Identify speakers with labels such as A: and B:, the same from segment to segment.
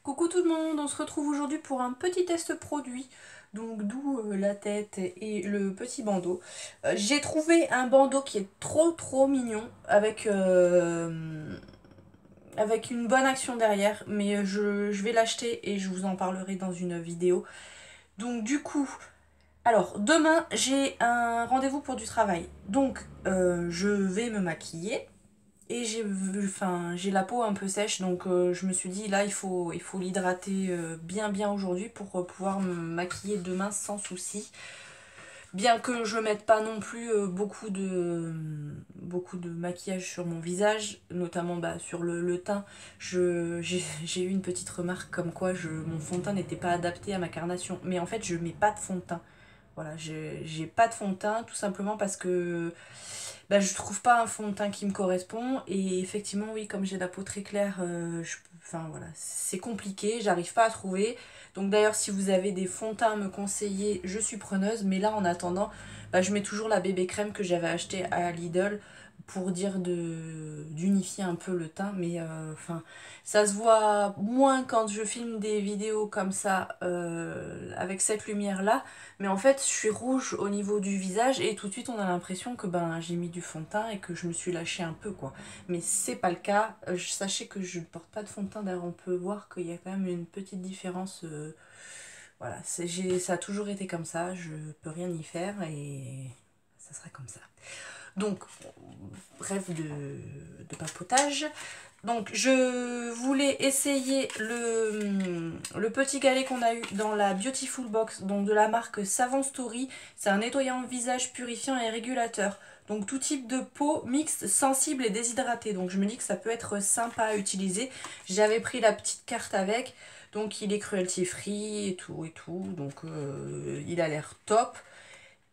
A: Coucou tout le monde, on se retrouve aujourd'hui pour un petit test produit, donc d'où la tête et le petit bandeau. J'ai trouvé un bandeau qui est trop mignon avec une bonne action derrière, mais je vais l'acheter et je vous en parlerai dans une vidéo. Donc du coup, alors demain j'ai un rendez-vous pour du travail, donc je vais me maquiller. Et j'ai la peau un peu sèche, donc je me suis dit là il faut l'hydrater bien aujourd'hui pour pouvoir me maquiller demain sans souci. Bien que je mette pas non plus beaucoup de maquillage sur mon visage, notamment sur le teint. J'ai eu une petite remarque comme quoi mon fond de teint n'était pas adapté à ma carnation. Mais en fait je mets pas de fond de teint. Voilà, j'ai pas de fond de teint tout simplement parce que je trouve pas un fond de teint qui me correspond. Et effectivement, oui, comme j'ai la peau très claire, enfin voilà, c'est compliqué, j'arrive pas à trouver. Donc d'ailleurs, si vous avez des fonds de teint à me conseiller, je suis preneuse. Mais là, en attendant, je mets toujours la bébé crème que j'avais achetée à Lidl pour dire d'unifier un peu le teint. Mais enfin, ça se voit moins quand je filme des vidéos comme ça avec cette lumière là, mais en fait je suis rouge au niveau du visage et tout de suite on a l'impression que j'ai mis du fond de teint et que je me suis lâchée un peu quoi. Mais c'est pas le cas. Sachez que je ne porte pas de fond de teint, d'ailleurs on peut voir qu'il y a quand même une petite différence. Voilà, ça a toujours été comme ça, je peux rien y faire et ça sera comme ça. Donc, bref de papotage. Donc, je voulais essayer le petit galet qu'on a eu dans la Beautiful Box, donc de la marque Savon Story. C'est un nettoyant visage purifiant et régulateur. Donc, tout type de peau mixte, sensible et déshydratée. Donc, je me dis que ça peut être sympa à utiliser. J'avais pris la petite carte avec. Donc, il est cruelty free et tout et tout. Donc, il a l'air top.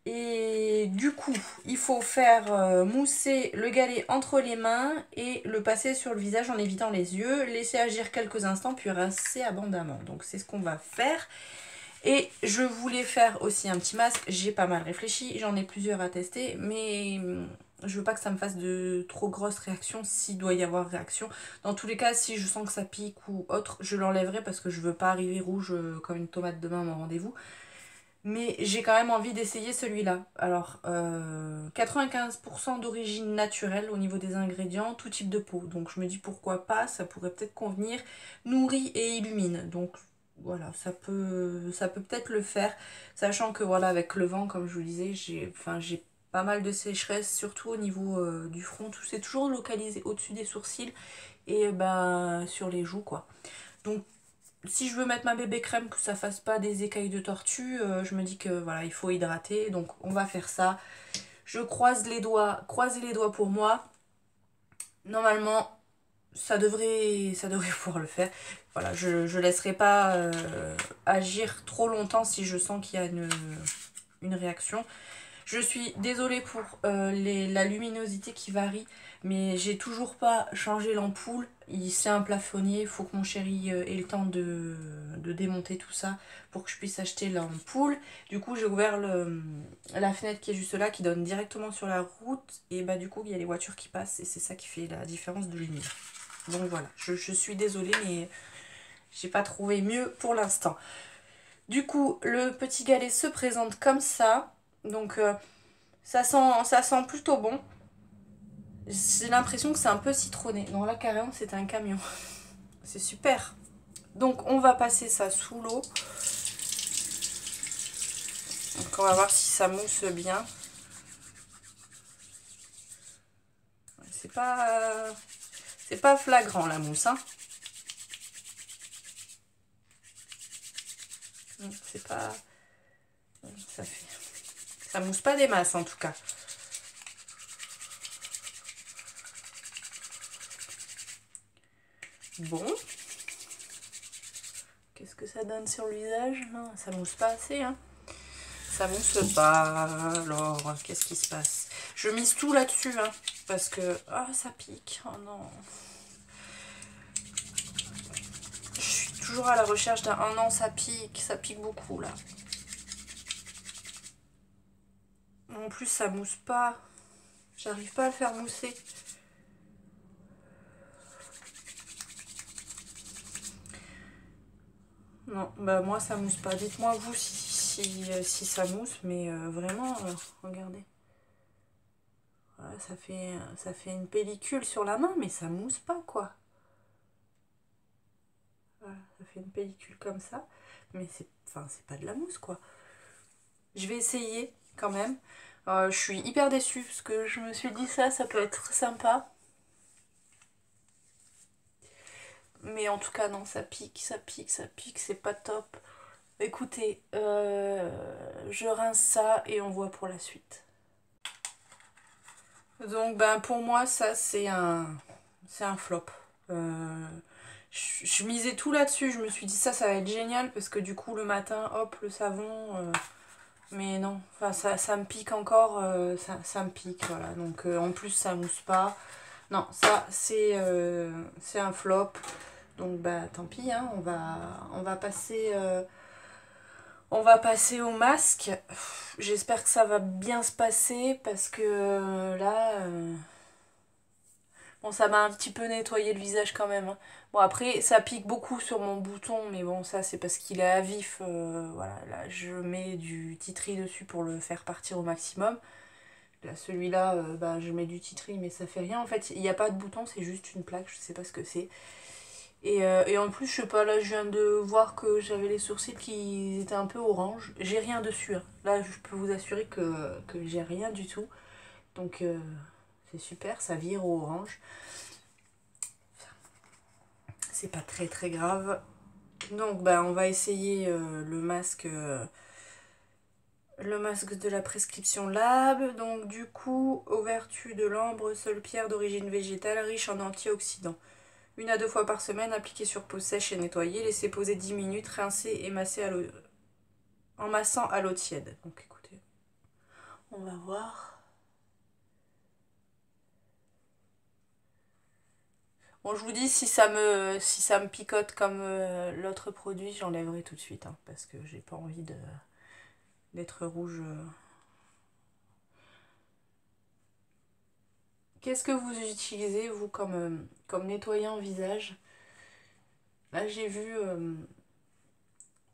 A: Et du coup, il faut faire mousser le galet entre les mains et le passer sur le visage en évitant les yeux, laisser agir quelques instants puis rincer abondamment. Donc c'est ce qu'on va faire. Et je voulais faire aussi un petit masque, j'ai pas mal réfléchi, j'en ai plusieurs à tester, mais je veux pas que ça me fasse de trop grosses réactions s'il doit y avoir réaction. Dans tous les cas, si je sens que ça pique ou autre, je l'enlèverai parce que je veux pas arriver rouge comme une tomate demain à mon rendez-vous. Mais j'ai quand même envie d'essayer celui-là. Alors, 95% d'origine naturelle au niveau des ingrédients, tout type de peau. Donc je me dis pourquoi pas, ça pourrait peut-être convenir. Nourrit et illumine. Donc voilà, ça peut peut-être le faire. Sachant que voilà, avec le vent, comme je vous disais, j'ai pas mal de sécheresse, surtout au niveau du front. C'est toujours localisé au-dessus des sourcils et sur les joues quoi. Donc si je veux mettre ma bébé crème, que ça fasse pas des écailles de tortue, je me dis que voilà, il faut hydrater. Donc on va faire ça. Je croise les doigts, croisez les doigts pour moi. Normalement, ça devrait pouvoir le faire. Voilà, je laisserai pas agir trop longtemps si je sens qu'il y a une réaction. Je suis désolée pour la luminosité qui varie, mais j'ai toujours pas changé l'ampoule. C'est un plafonnier, il faut que mon chéri ait le temps de démonter tout ça pour que je puisse acheter l'ampoule. Du coup, j'ai ouvert la fenêtre qui est juste là, qui donne directement sur la route. Et du coup, il y a les voitures qui passent et c'est ça qui fait la différence de lumière. Donc voilà, je suis désolée, mais j'ai pas trouvé mieux pour l'instant. Du coup, le petit galet se présente comme ça. Donc ça sent plutôt bon. J'ai l'impression que c'est un peu citronné. Non, là carrément c'est un camion. C'est super. Donc on va passer ça sous l'eau. Donc on va voir si ça mousse bien. C'est pas flagrant la mousse, hein. C'est pas... Ça mousse pas des masses en tout cas. Bon. Qu'est-ce que ça donne sur le visage? Non, ça mousse pas assez, hein. Ça mousse pas. Alors, qu'est-ce qui se passe? Je mise tout là-dessus, hein. Parce que... Ah, ça pique. Oh non. Je suis toujours à la recherche d'un... Oh non, ça pique. Ça pique beaucoup, là. En plus, ça mousse pas. J'arrive pas à le faire mousser. Non, bah moi ça mousse pas. Dites-moi vous si ça mousse, mais vraiment, regardez. Voilà, ça fait une pellicule sur la main, mais ça mousse pas quoi. Voilà, ça fait une pellicule comme ça, mais c'est pas de la mousse quoi. Je vais essayer quand même. Je suis hyper déçue parce que je me suis dit ça peut être sympa. Mais en tout cas non, ça pique, c'est pas top. Écoutez, je rince ça et on voit pour la suite. Donc ben pour moi ça c'est un flop. Je misais tout là-dessus, je me suis dit ça va être génial parce que du coup le matin hop le savon, mais non, enfin ça me pique encore, ça me pique voilà, donc en plus ça mousse pas. Non, ça c'est un flop, donc bah tant pis hein, on va passer au masque. J'espère que ça va bien se passer parce que là... Bon, ça m'a un petit peu nettoyé le visage quand même, hein. Bon, après, ça pique beaucoup sur mon bouton, mais bon, ça c'est parce qu'il est à vif. Voilà, là, je mets du titri dessus pour le faire partir au maximum. Là, celui-là, bah, je mets du titri, mais ça fait rien. En fait, il n'y a pas de bouton, c'est juste une plaque, je sais pas ce que c'est. Et en plus, je sais pas, là je viens de voir que j'avais les sourcils qui étaient un peu orange. J'ai rien dessus, hein. Là, je peux vous assurer que j'ai rien du tout. Donc, c'est super, ça vire au orange. C'est pas très très grave. Donc, bah, on va essayer le masque de la prescription Lab. Donc, du coup, aux vertus de l'ambre, seule pierre d'origine végétale, riche en antioxydants. 1 à 2 fois par semaine, appliquer sur peau sèche et nettoyer, laisser poser 10 minutes, rincer et masser en massant à l'eau tiède. Donc écoutez, on va voir. Bon, je vous dis, si ça me picote comme l'autre produit, j'enlèverai tout de suite, hein, parce que j'ai pas envie d'être rouge. Qu'est-ce que vous utilisez, vous, comme nettoyant visage? Là, j'ai vu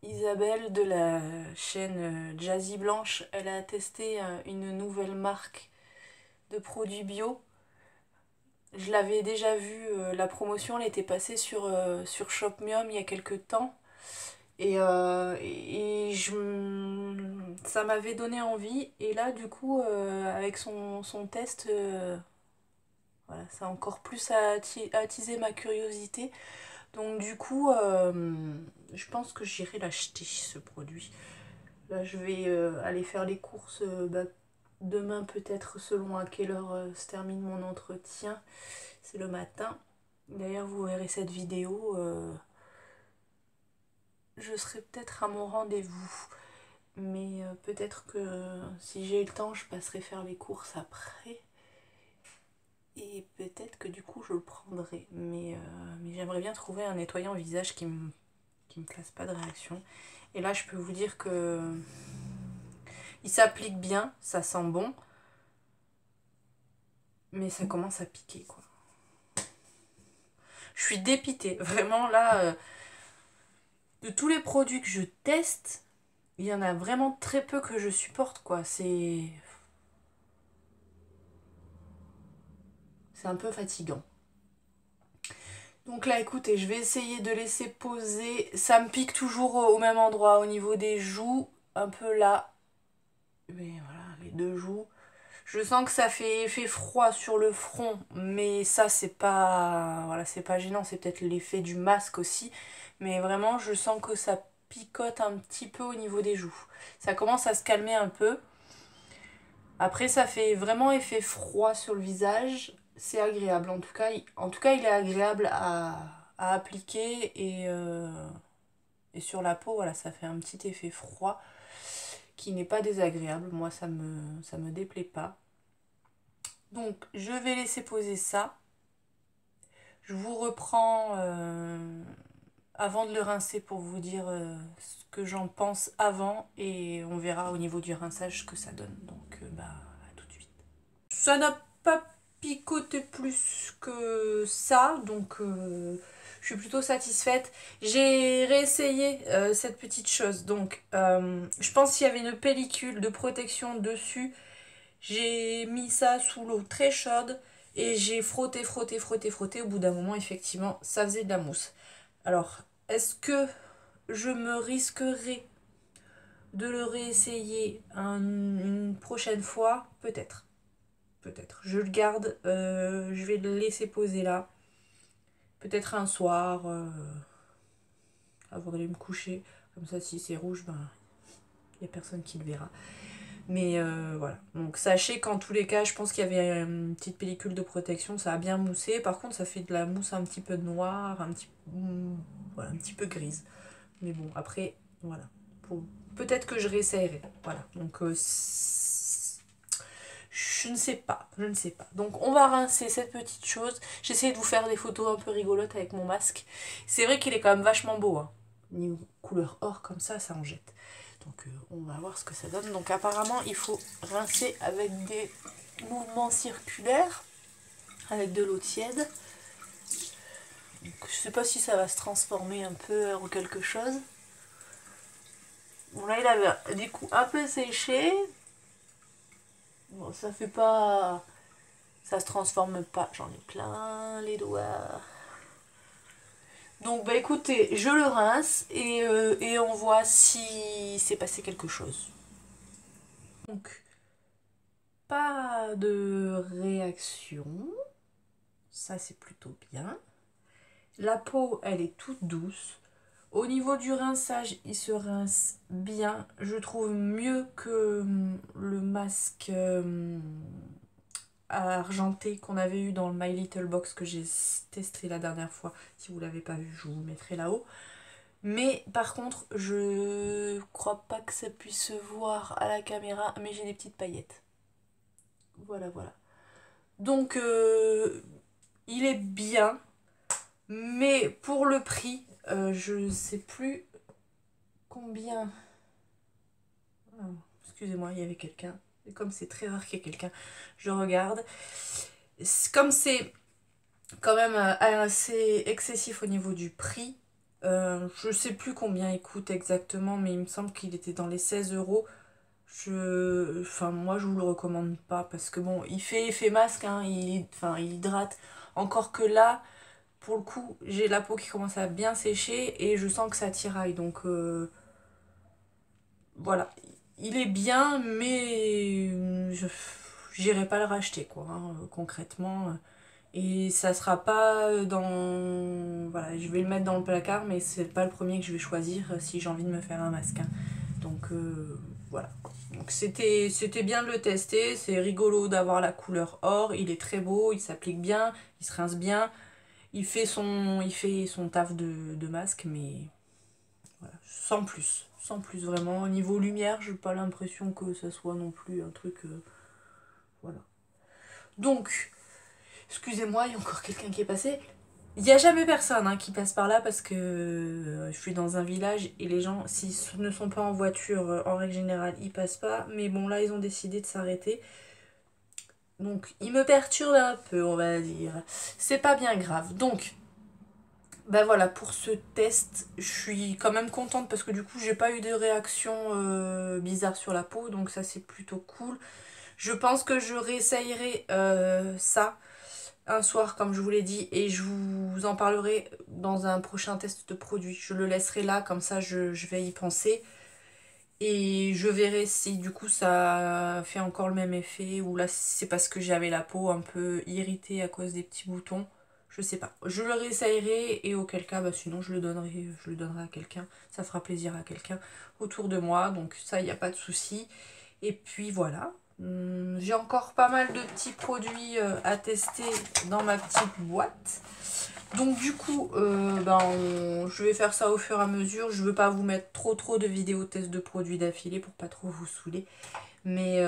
A: Isabelle de la chaîne Jazzy Blanche, elle a testé une nouvelle marque de produits bio. Je l'avais déjà vu, la promotion, elle était passée sur Shopmium il y a quelques temps. Et ça m'avait donné envie. Et là, du coup, avec son test, voilà, ça a encore plus attisé ma curiosité. Donc du coup, je pense que j'irai l'acheter, ce produit. Là, je vais aller faire les courses bah, demain peut-être, selon à quelle heure se termine mon entretien. C'est le matin. D'ailleurs, vous verrez cette vidéo. Je serai peut-être à mon rendez-vous. Mais peut-être que si j'ai le temps, je passerai faire les courses après. Et peut-être que du coup, je le prendrai. Mais j'aimerais bien trouver un nettoyant visage qui me fasse pas de réaction. Et là, je peux vous dire que il s'applique bien, ça sent bon. Mais ça commence à piquer, quoi. Je suis dépitée. Vraiment, là, de tous les produits que je teste, il y en a vraiment très peu que je supporte, quoi. C'est un peu fatigant. Donc là, écoutez, je vais essayer de laisser poser. Ça me pique toujours au même endroit, au niveau des joues, un peu là. Mais voilà, les deux joues. Je sens que ça fait froid sur le front, mais ça, c'est pas, voilà, c'est pas gênant. C'est peut-être l'effet du masque aussi. Mais vraiment, je sens que ça picote un petit peu au niveau des joues. Ça commence à se calmer un peu. Après, ça fait vraiment effet froid sur le visage. C'est agréable. En tout cas, il est agréable à appliquer et sur la peau, voilà, ça fait un petit effet froid qui n'est pas désagréable. Moi, ça me déplaît pas. Donc, je vais laisser poser ça. Je vous reprends avant de le rincer pour vous dire ce que j'en pense avant et on verra au niveau du rinçage ce que ça donne. Donc, bah, à tout de suite. Ça n'a pas picoté plus que ça, donc je suis plutôt satisfaite. J'ai réessayé cette petite chose. Donc, je pense qu'il y avait une pellicule de protection dessus. J'ai mis ça sous l'eau très chaude et j'ai frotté, frotté, frotté, frotté. Au bout d'un moment, effectivement, ça faisait de la mousse. Alors, est-ce que je me risquerai de le réessayer une prochaine fois? Peut-être. Peut-être. Je le garde. Je vais le laisser poser là. Peut-être un soir. Avant d'aller me coucher. Comme ça, si c'est rouge, ben, il n'y a personne qui le verra. Mais voilà. Donc sachez qu'en tous les cas, je pense qu'il y avait une petite pellicule de protection. Ça a bien moussé. Par contre, ça fait de la mousse un petit peu noire, voilà, un petit peu grise. Mais bon, après, voilà. Peut-être que je réessayerai. Voilà. Donc je ne sais pas. Je ne sais pas. Donc on va rincer cette petite chose. J'essaie de vous faire des photos un peu rigolotes avec mon masque. C'est vrai qu'il est quand même vachement beau. Hein. Niveau couleur or comme ça en jette. Donc on va voir ce que ça donne. Donc apparemment il faut rincer avec des mouvements circulaires, avec de l'eau tiède. Donc, je sais pas si ça va se transformer un peu en quelque chose. Bon là il avait du coup un peu séché. Bon ça fait pas... Ça se transforme pas. J'en ai plein les doigts. Donc bah écoutez, je le rince et on voit si s'est passé quelque chose. Donc, pas de réaction. Ça, c'est plutôt bien. La peau, elle est toute douce. Au niveau du rinçage, il se rince bien. Je trouve mieux que le masque argenté qu'on avait eu dans le My Little Box que j'ai testé la dernière fois. Si vous ne l'avez pas vu, je vous mettrai là-haut. Mais par contre, je crois pas que ça puisse se voir à la caméra, mais j'ai des petites paillettes. Voilà, voilà. Donc, il est bien, mais pour le prix, je ne sais plus combien... Oh, excusez-moi, il y avait quelqu'un. Et comme c'est très rare qu'il y ait quelqu'un, je regarde. Comme c'est quand même assez excessif au niveau du prix, je sais plus combien il coûte exactement, mais il me semble qu'il était dans les 16 euros. Enfin, moi, je vous le recommande pas parce que bon, il fait effet masque, hein, il hydrate. Encore que là, pour le coup, j'ai la peau qui commence à bien sécher et je sens que ça tiraille. Donc, voilà. Il est bien, mais j'irai pas le racheter, quoi, hein, concrètement. Et ça sera pas dans... Voilà, je vais le mettre dans le placard, mais c'est pas le premier que je vais choisir si j'ai envie de me faire un masque. Hein. Donc voilà. Donc c'était bien de le tester, c'est rigolo d'avoir la couleur or, il est très beau, il s'applique bien, il se rince bien, il fait son taf de masque, mais voilà, sans plus. Sans plus vraiment. Au niveau lumière, j'ai pas l'impression que ça soit non plus un truc... voilà. Donc... Excusez-moi, il y a encore quelqu'un qui est passé. Il n'y a jamais personne hein, qui passe par là parce que je suis dans un village et les gens, s'ils ne sont pas en voiture, en règle générale, ils passent pas. Mais bon, là, ils ont décidé de s'arrêter. Donc, ils me perturbent un peu, on va dire. C'est pas bien grave. Donc, ben voilà, pour ce test, je suis quand même contente parce que du coup, j'ai pas eu de réaction bizarre sur la peau. Donc, ça, c'est plutôt cool. Je pense que je réessayerai ça un soir comme je vous l'ai dit et je vous en parlerai dans un prochain test de produit. Je le laisserai là comme ça je vais y penser et je verrai si du coup ça fait encore le même effet ou là c'est parce que j'avais la peau un peu irritée à cause des petits boutons. Je sais pas. Je le réessayerai et auquel cas bah, sinon je le donnerai à quelqu'un. Ça fera plaisir à quelqu'un autour de moi donc ça il n'y a pas de souci. Et puis voilà. J'ai encore pas mal de petits produits à tester dans ma petite boîte. Donc du coup, je vais faire ça au fur et à mesure. Je veux pas vous mettre trop de vidéos tests de produits d'affilée pour pas trop vous saouler. Mais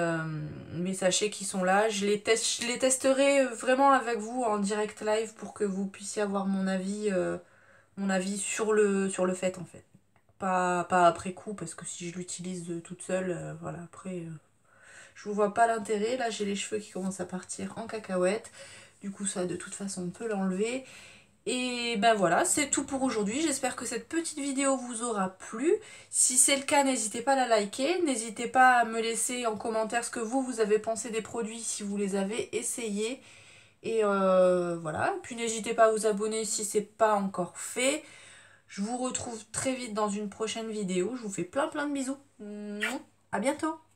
A: sachez qu'ils sont là. Je les testerai vraiment avec vous en direct live pour que vous puissiez avoir mon avis sur le fait en fait. Pas après coup parce que si je l'utilise toute seule, voilà après... je vous vois pas l'intérêt. Là, j'ai les cheveux qui commencent à partir en cacahuète. Du coup, ça, de toute façon, on peut l'enlever. Et ben voilà, c'est tout pour aujourd'hui. J'espère que cette petite vidéo vous aura plu. Si c'est le cas, n'hésitez pas à la liker. N'hésitez pas à me laisser en commentaire ce que vous avez pensé des produits si vous les avez essayés. Et voilà. Puis n'hésitez pas à vous abonner si c'est pas encore fait. Je vous retrouve très vite dans une prochaine vidéo. Je vous fais plein de bisous. À bientôt.